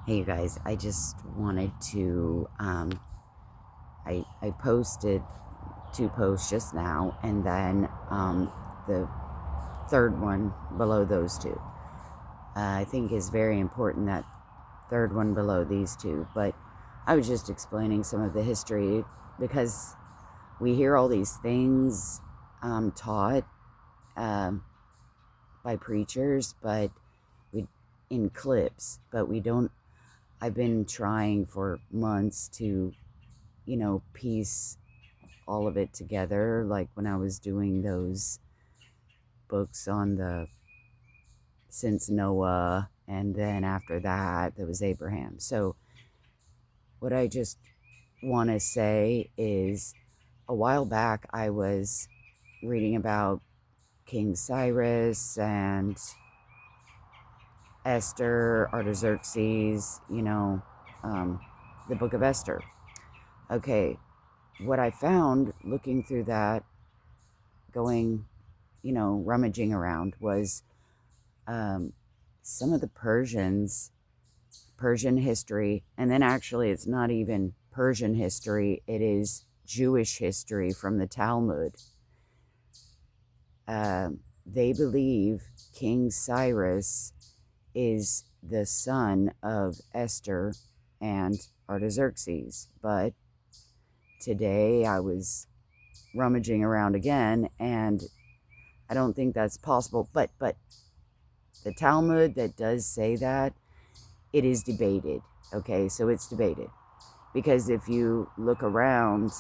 Hey you guys, I just wanted to, I posted 2 posts just now, and then the third one below those two. I think is very important, that third one below these two, but I was just explaining some of the history, because we hear all these things taught by preachers, but we in clips, but we don't. I've been trying for months to piece all of it together, like when I was doing those books on the since Noah, and then after that there was Abraham. So what I just want to say is, a while back I was reading about King Cyrus and Esther, Artaxerxes, the book of Esther. Okay, what I found looking through that, going, rummaging around, was some of the Persian history, and then actually it's not even Persian history, it is Jewish history from the Talmud. They believe King Cyrus is the son of Esther and Artaxerxes, but today I was rummaging around again, and I don't think that's possible. But the Talmud that does say that, it is debated. Okay, so it's debated, because if you look around,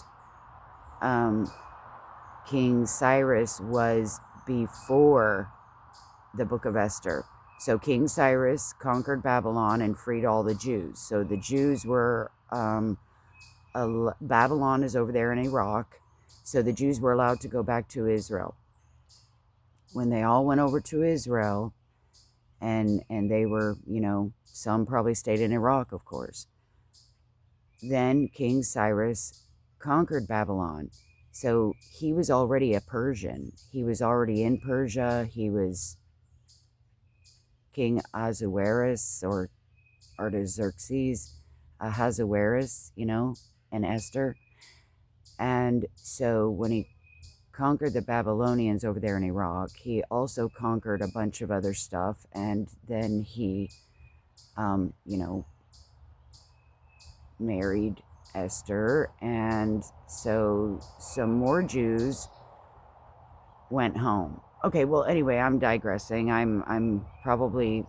King Cyrus was before the book of Esther. So King Cyrus conquered Babylon and freed all the Jews. So the Jews were, Babylon is over there in Iraq. So the Jews were allowed to go back to Israel. When they all went over to Israel, and they were, some probably stayed in Iraq, of course. Then King Cyrus conquered Babylon. So he was already a Persian. He was already in Persia. He was King Ahasuerus, or Artaxerxes, Ahasuerus, and Esther. And so when he conquered the Babylonians over there in Iraq, he also conquered a bunch of other stuff, and then he, married Esther, and so some more Jews went home. Okay, well, anyway, I'm digressing. I'm probably,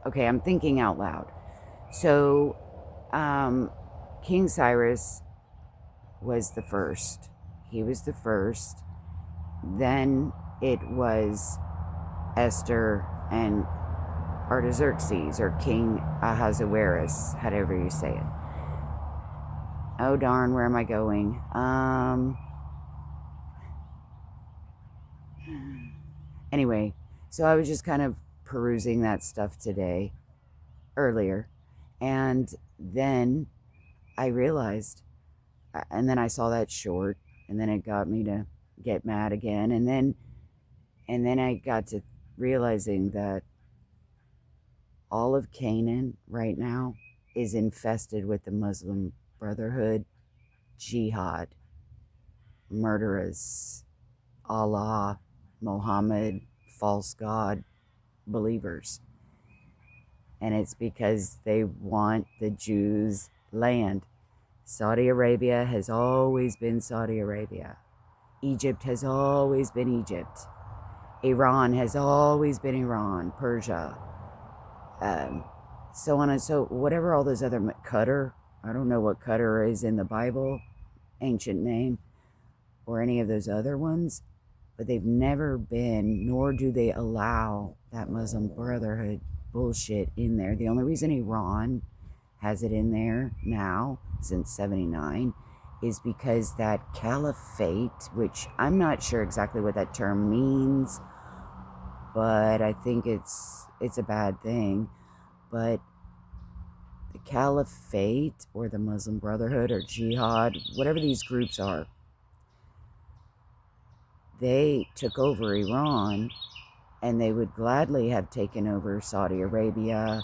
okay, I'm thinking out loud. So, King Cyrus was the first. He was the first. Then it was Esther and Artaxerxes, or King Ahasuerus, however you say it. Oh darn, where am I going? Anyway, so I was just kind of perusing that stuff today, earlier, and then I realized, and then I saw that short, and then it got me to get mad again, and then I got to realizing that all of Canaan right now is infested with the Muslim Brotherhood, jihad, murderers, Allah, Muhammad, false god believers. And it's because they want the Jews' land. Saudi Arabia has always been Saudi Arabia. Egypt has always been Egypt. Iran has always been Iran. Persia. So on and so, whatever all those other, Qatar, I don't know what Qatar is in the Bible, ancient name, or any of those other ones, but they've never been, nor do they allow that Muslim Brotherhood bullshit in there. The only reason Iran has it in there now, since 79, is because that caliphate, which I'm not sure exactly what that term means, but I think it's a bad thing. But the caliphate, or the Muslim Brotherhood, or jihad, whatever these groups are, they took over Iran, and they would gladly have taken over Saudi Arabia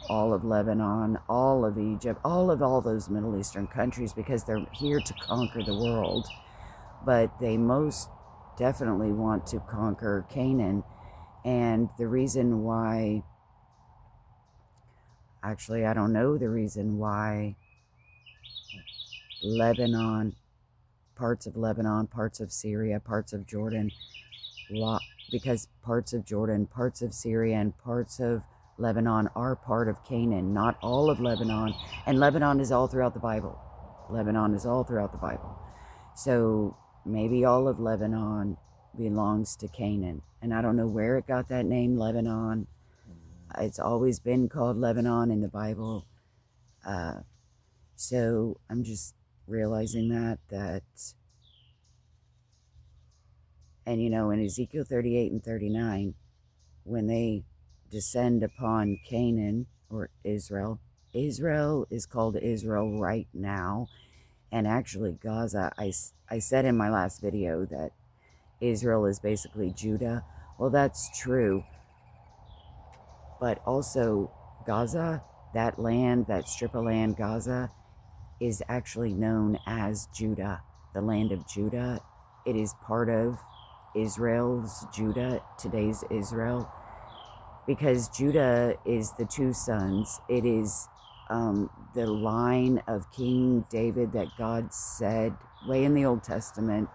all of Lebanon, all of Egypt, all those Middle Eastern countries, because they're here to conquer the world. But they most definitely want to conquer Canaan. And the reason why, actually, I don't know the reason why Lebanon, parts of Syria, parts of Jordan, because parts of Jordan, parts of Syria, and parts of Lebanon are part of Canaan, not all of Lebanon. And Lebanon is all throughout the Bible. Lebanon is all throughout the Bible. So maybe all of Lebanon belongs to Canaan. And I don't know where it got that name, Lebanon. It's always been called Lebanon in the Bible. So I'm just realizing that, and you know, in Ezekiel 38 and 39, when they descend upon Canaan, or Israel is called Israel right now. And actually Gaza, I said in my last video that Israel is basically Judah. Well, that's true. But also Gaza, that land, that strip of land, Gaza, is actually known as Judah, the land of Judah. It is part of Israel's Judah, today's Israel, because Judah is the two sons. It is the line of King David that God said way in the Old Testament,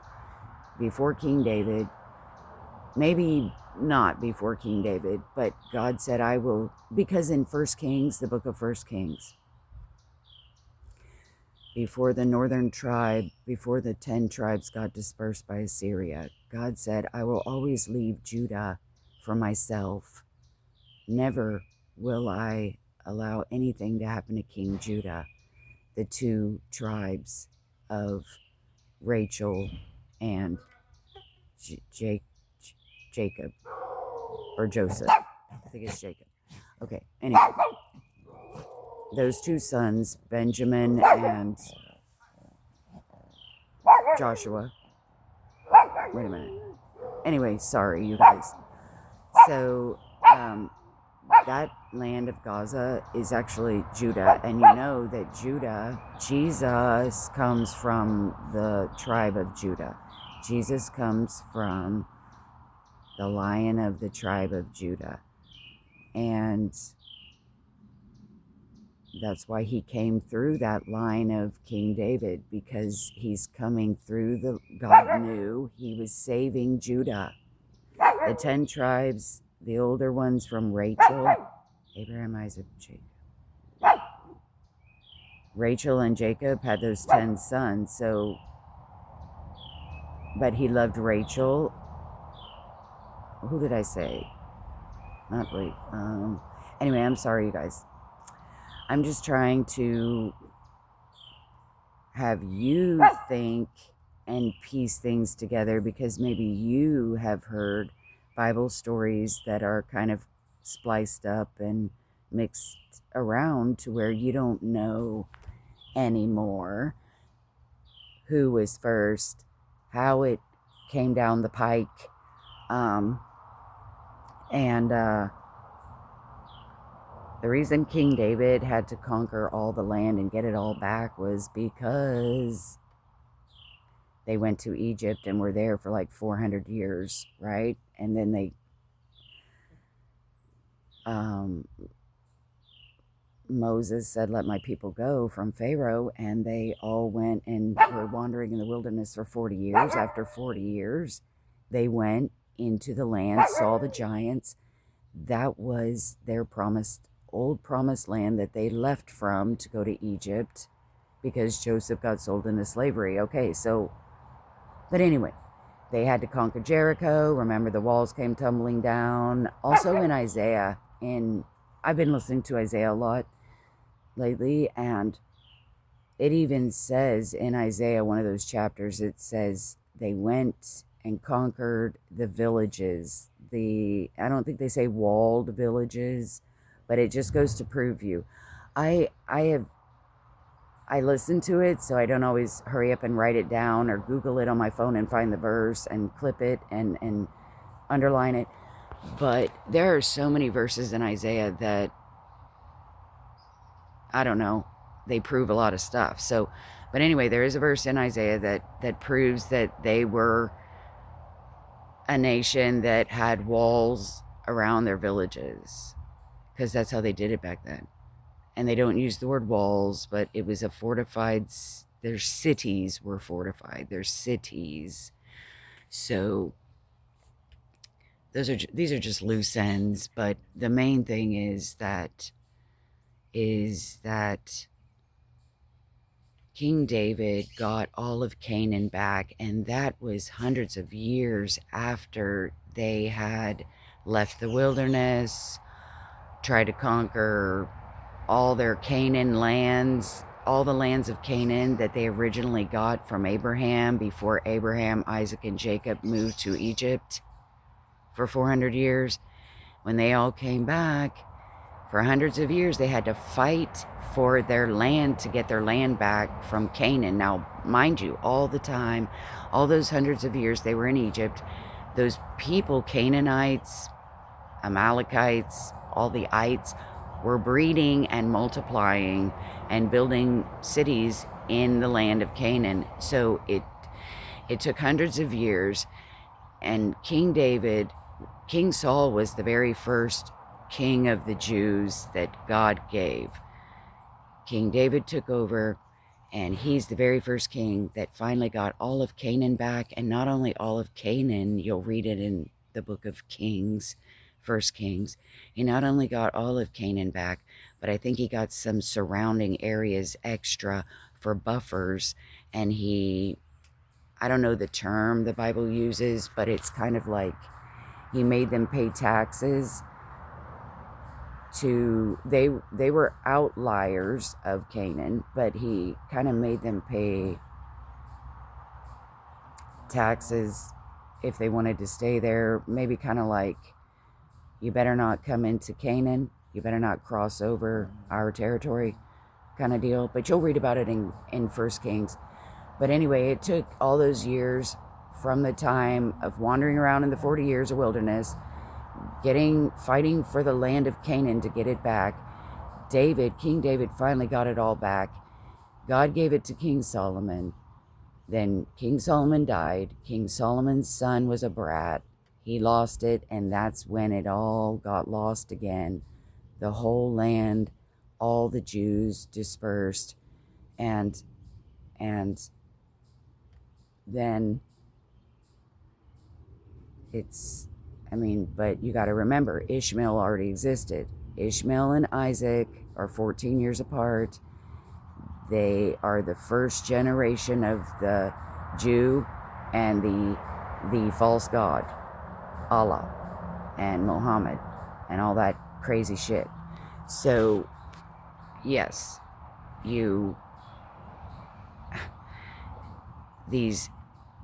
before King David, maybe not before King David, but God said, I will, because in 1 Kings, the book of 1 Kings, before the northern tribe, before the 10 tribes got dispersed by Assyria, God said, I will always leave Judah for myself. Never will I allow anything to happen to King Judah, the two tribes of Rachel and Jacob, or Joseph. I think it's Jacob. Okay, anyway. Those two sons, Benjamin and Joshua. Wait a minute. Anyway, sorry, you guys. So, that land of Gaza is actually Judah. And you know that Judah, Jesus comes from the tribe of Judah. Jesus comes from the Lion of the tribe of Judah. And that's why he came through that line of King David, because he's coming through God knew he was saving Judah. The 10 tribes, the older ones from Rachel, Abraham, Isaac, Jacob. Rachel and Jacob had those 10 sons, so, but he loved Rachel. Who did I say? Not wait. Anyway, I'm sorry, you guys. I'm just trying to have you think and piece things together, because maybe you have heard Bible stories that are kind of spliced up and mixed around to where you don't know anymore who was first, how it came down the pike, the reason King David had to conquer all the land and get it all back was because they went to Egypt and were there for like 400 years, right? And then they, Moses said, let my people go from Pharaoh, and they all went and were wandering in the wilderness for 40 years. After 40 years, they went into the land, saw the giants. That was their old promised land that they left from to go to Egypt because Joseph got sold into slavery. Okay, so, but anyway, they had to conquer Jericho. Remember, the walls came tumbling down. Also in Isaiah, I've been listening to Isaiah a lot lately, and it even says in Isaiah, one of those chapters, it says they went and conquered the villages. I don't think they say walled villages, but it just goes to prove you. I listen to it, so I don't always hurry up and write it down or Google it on my phone and find the verse and clip it and underline it. But there are so many verses in Isaiah that I don't know. They prove a lot of stuff. So, but anyway, there is a verse in Isaiah that proves that they were a nation that had walls around their villages, because that's how they did it back then. And they don't use the word walls, but it was a fortified, their cities were fortified, their cities. So these are just loose ends, but the main thing is that King David got all of Canaan back, and that was hundreds of years after they had left the wilderness, tried to conquer all their Canaan lands, all the lands of Canaan that they originally got from Abraham before Abraham, Isaac, and Jacob moved to Egypt for 400 years. When they all came back, for hundreds of years, they had to fight for their land to get their land back from Canaan. Now, mind you, all the time, all those hundreds of years they were in Egypt, those people, Canaanites, Amalekites, all the ites, were breeding and multiplying and building cities in the land of Canaan. So it took hundreds of years, and King Saul was the very first king of the Jews that God gave. King David took over, and he's the very first king that finally got all of Canaan back. And not only all of Canaan, you'll read it in the book of Kings, First Kings. He not only got all of Canaan back, but I think he got some surrounding areas extra for buffers. And I don't know the term the Bible uses, but it's kind of like he made them pay taxes they were outliers of Canaan, but he kind of made them pay taxes if they wanted to stay there. Maybe kind of like, you better not come into Canaan, you better not cross over our territory kind of deal. But you'll read about it in First Kings. But anyway, it took all those years from the time of wandering around in the 40 years of wilderness, fighting for the land of Canaan to get it back. King David finally got it all back. God gave it to King Solomon. Then King Solomon died. King Solomon's son was a brat. He lost it, and that's when it all got lost again. The whole land, all the Jews dispersed, and then but you got to remember, Ishmael already existed. Ishmael and Isaac are 14 years apart. They are the first generation of the Jew and the false god, Allah and Muhammad and all that crazy shit. So, yes,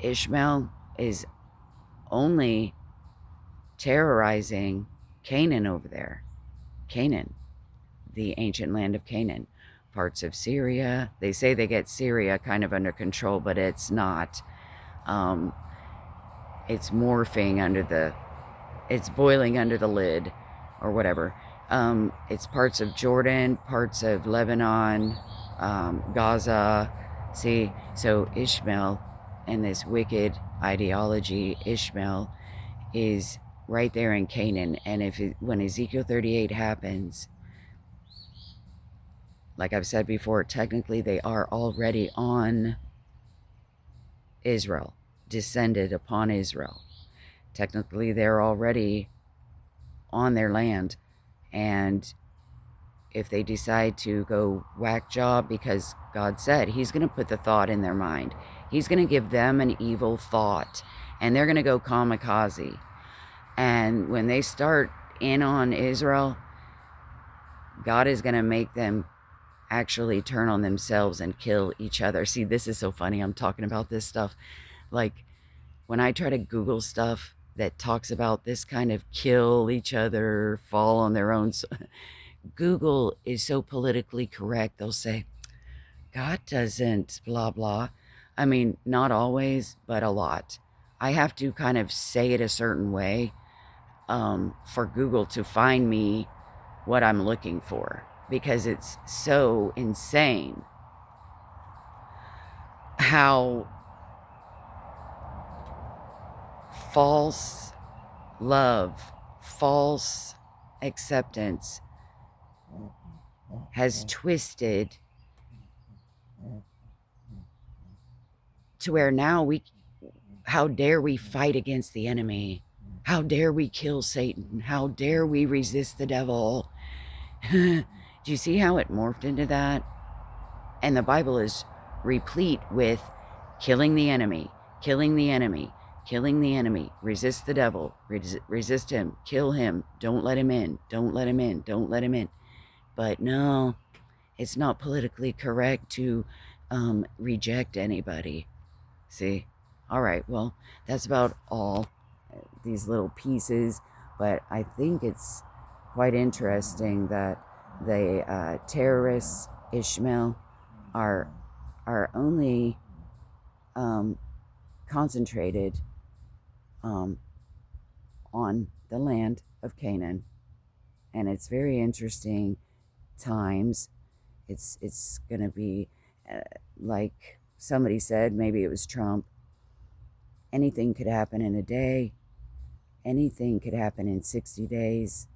Ishmael is only terrorizing Canaan over there. Canaan, the ancient land of Canaan. Parts of Syria. They say they get Syria kind of under control, but it's not. It's morphing it's boiling under the lid or whatever. It's parts of Jordan, parts of Lebanon, Gaza. See, so Ishmael and this wicked ideology, Ishmael is right there in Canaan. And when Ezekiel 38 happens, like I've said before, technically they are already on Israel, descended upon Israel. Technically they're already on their land. And if they decide to go whack job, because God said he's going to put the thought in their mind, he's going to give them an evil thought, and they're going to go kamikaze. And when they start in on Israel, God is going to make them actually turn on themselves and kill each other. See, this is so funny. I'm talking about this stuff. Like, when I try to Google stuff that talks about this kind of kill each other, fall on their own, Google is so politically correct. They'll say, God doesn't blah, blah. I mean, not always, but a lot. I have to kind of say it a certain way for Google to find me what I'm looking for. because it's so insane how false love, false acceptance has twisted to where now how dare we fight against the enemy? How dare we kill Satan? How dare we resist the devil? Do you see how it morphed into that? And the Bible is replete with killing the enemy, killing the enemy, killing the enemy, resist the devil, resist him, kill him, don't let him in, don't let him in, don't let him in. But no, it's not politically correct to reject anybody. See? All right, well, that's about all these little pieces, but I think it's quite interesting that the terrorists, Ishmael, are only concentrated on the land of Canaan, and it's very interesting times. It's gonna be like somebody said, maybe it was Trump. Anything could happen in a day. Anything could happen in 60 days.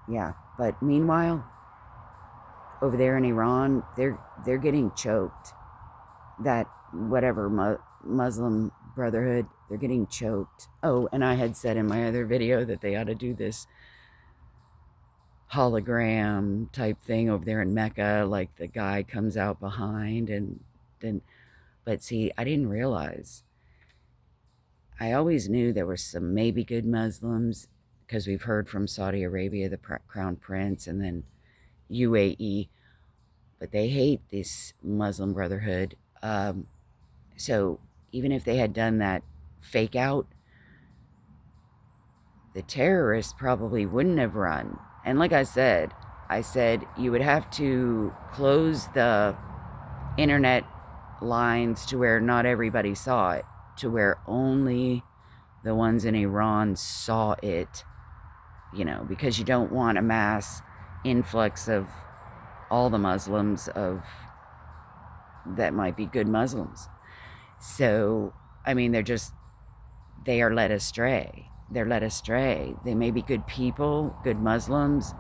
Yeah, but meanwhile, over there in Iran, they're getting choked. That whatever Muslim Brotherhood, they're getting choked. Oh, and I had said in my other video that they ought to do this hologram type thing over there in Mecca, like the guy comes out behind and then, but see, I didn't realize. I always knew there were some maybe good Muslims because we've heard from Saudi Arabia, the Crown Prince, and then UAE, but they hate this Muslim Brotherhood. So even if they had done that fake out, the terrorists probably wouldn't have run. And like I said you would have to close the internet lines to where not everybody saw it, to where only the ones in Iran saw it, you know, because you don't want a mass influx of all the Muslims that might be good Muslims. So, I mean, they are led astray. They're led astray. They may be good people, good Muslims,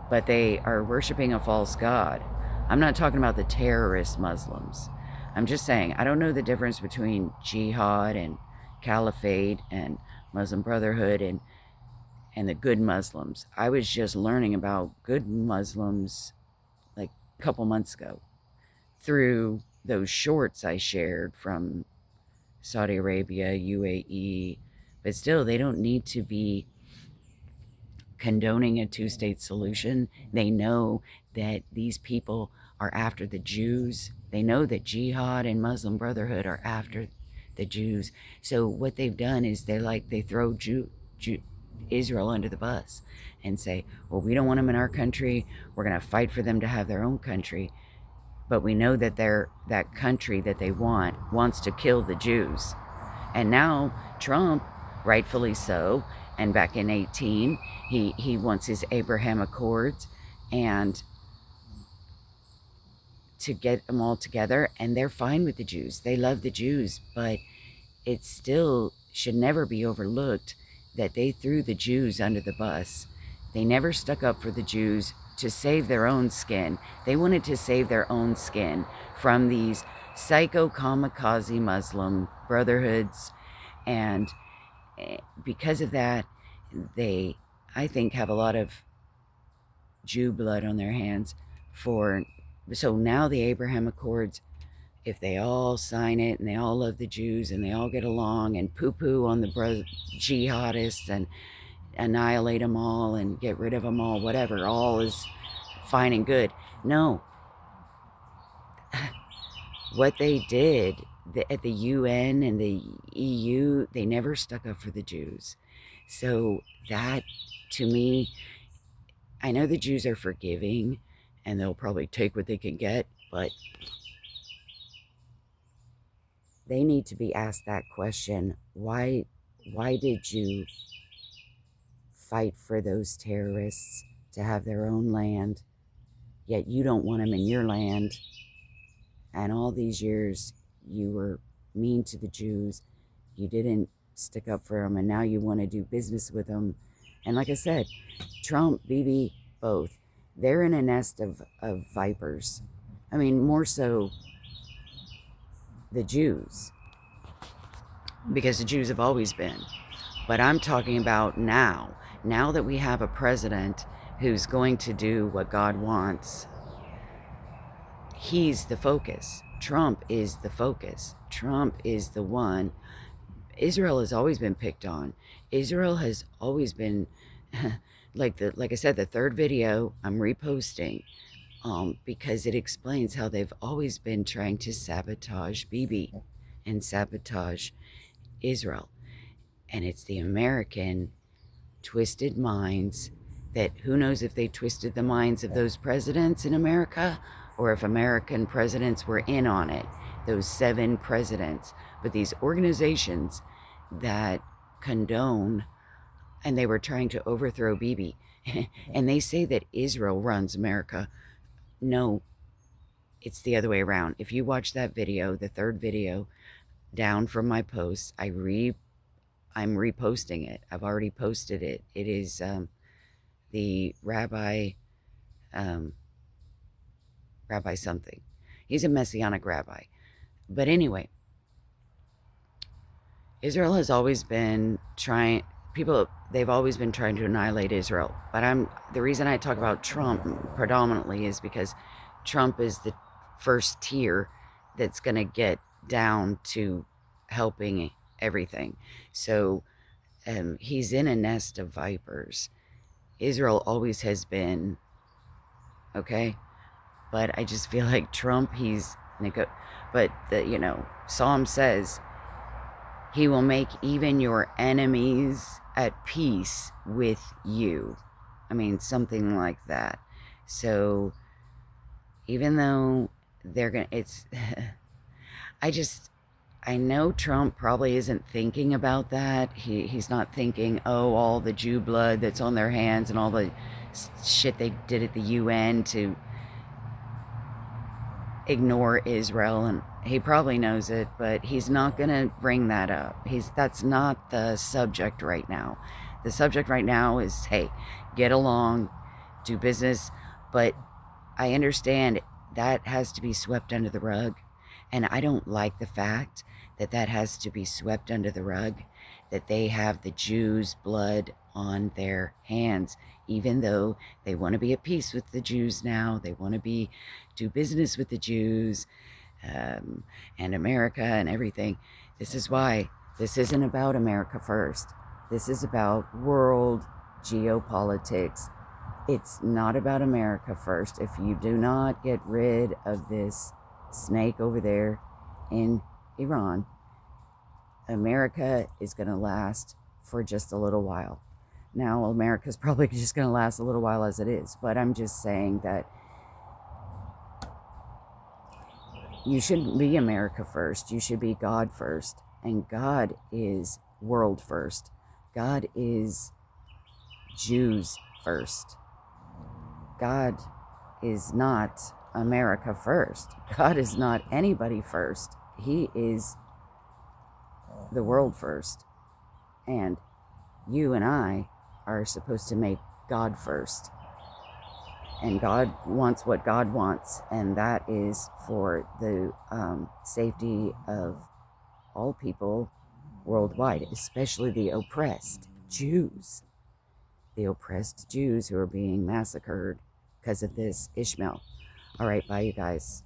but they are worshiping a false god. I'm not talking about the terrorist Muslims. I'm just saying, I don't know the difference between jihad and caliphate and Muslim Brotherhood and the good Muslims. I was just learning about good Muslims like a couple months ago through those shorts I shared from Saudi Arabia, UAE, but still they don't need to be condoning a two-state solution. They know that these people are after the Jews. They know that jihad and Muslim Brotherhood are after the Jews. So what they've done is they throw Israel under the bus and say, well, we don't want them in our country. We're going to fight for them to have their own country. But we know that that country that they wants to kill the Jews. And now Trump, rightfully so, and back in 18, he wants his Abraham Accords and to get them all together, and they're fine with the Jews. They love the Jews, but it still should never be overlooked that they threw the Jews under the bus. They never stuck up for the Jews to save their own skin. They wanted to save their own skin from these psycho kamikaze Muslim brotherhoods, and because of that, they, I think, have a lot of Jew blood on their hands. So now the Abraham Accords, if they all sign it and they all love the Jews and they all get along and poo-poo on the jihadists and annihilate them all and get rid of them all, whatever, all is fine and good. No. What they did at the UN and the EU, they never stuck up for the Jews. So that, to me, I know the Jews are forgiving and they'll probably take what they can get, but they need to be asked that question. Why did you fight for those terrorists to have their own land, yet you don't want them in your land. And all these years you were mean to the Jews. You didn't stick up for them, and now you want to do business with them. And like I said, Trump, Bibi, both, they're in a nest of vipers. I mean, more so the Jews, because the Jews have always been. But I'm talking about now that we have a president who's going to do what God wants. He's the focus. Trump is the focus. Trump is the one. Israel has always been picked on. Israel has always been, like I said, the third video I'm reposting, because it explains how they've always been trying to sabotage Bibi and sabotage Israel. And it's the American twisted minds that, who knows if they twisted the minds of those presidents in America, or if American presidents were in on it, those 7 presidents. But these organizations that condone, and they were trying to overthrow Bibi, and they say that Israel runs America. No, it's the other way around. If you watch that video, the third video down from my post, I'm reposting it. I've already posted it. It is the rabbi something. He's a messianic rabbi. But anyway, Israel has always been trying, they've always been trying to annihilate Israel. But the reason I talk about Trump predominantly is because Trump is the first tier that's going to get down to helping everything. So he's in a nest of vipers. Israel always has been, okay? But I just feel like Trump, but Psalm says, he will make even your enemies at peace with you. I mean, something like that. So even though they're going to, I know Trump probably isn't thinking about that. He's not thinking, oh, all the Jew blood that's on their hands and all the shit they did at the UN to ignore Israel, and he probably knows it, but he's not going to bring that up. That's not the subject right now. The subject right now is, hey, get along, do business, but I understand that has to be swept under the rug, and I don't like the fact that has to be swept under the rug, that they have the Jews' blood on their hands, even though they want to be at peace with the Jews now. They want to do business with the Jews and America and everything. This is why this isn't about America first. This is about world geopolitics. It's not about America first. If you do not get rid of this snake over there in Iran, America is going to last for just a little while. Now, America's probably just going to last a little while as it is, but I'm just saying that you shouldn't be America first. You should be God first. And God is world first. God is Jews first. God is not America first. God is not anybody first. He is the world first. And you and I are supposed to make God first. And God wants what God wants, and that is for the safety of all people worldwide, especially the oppressed Jews. The oppressed Jews who are being massacred because of this Ishmael. All right, bye, you guys.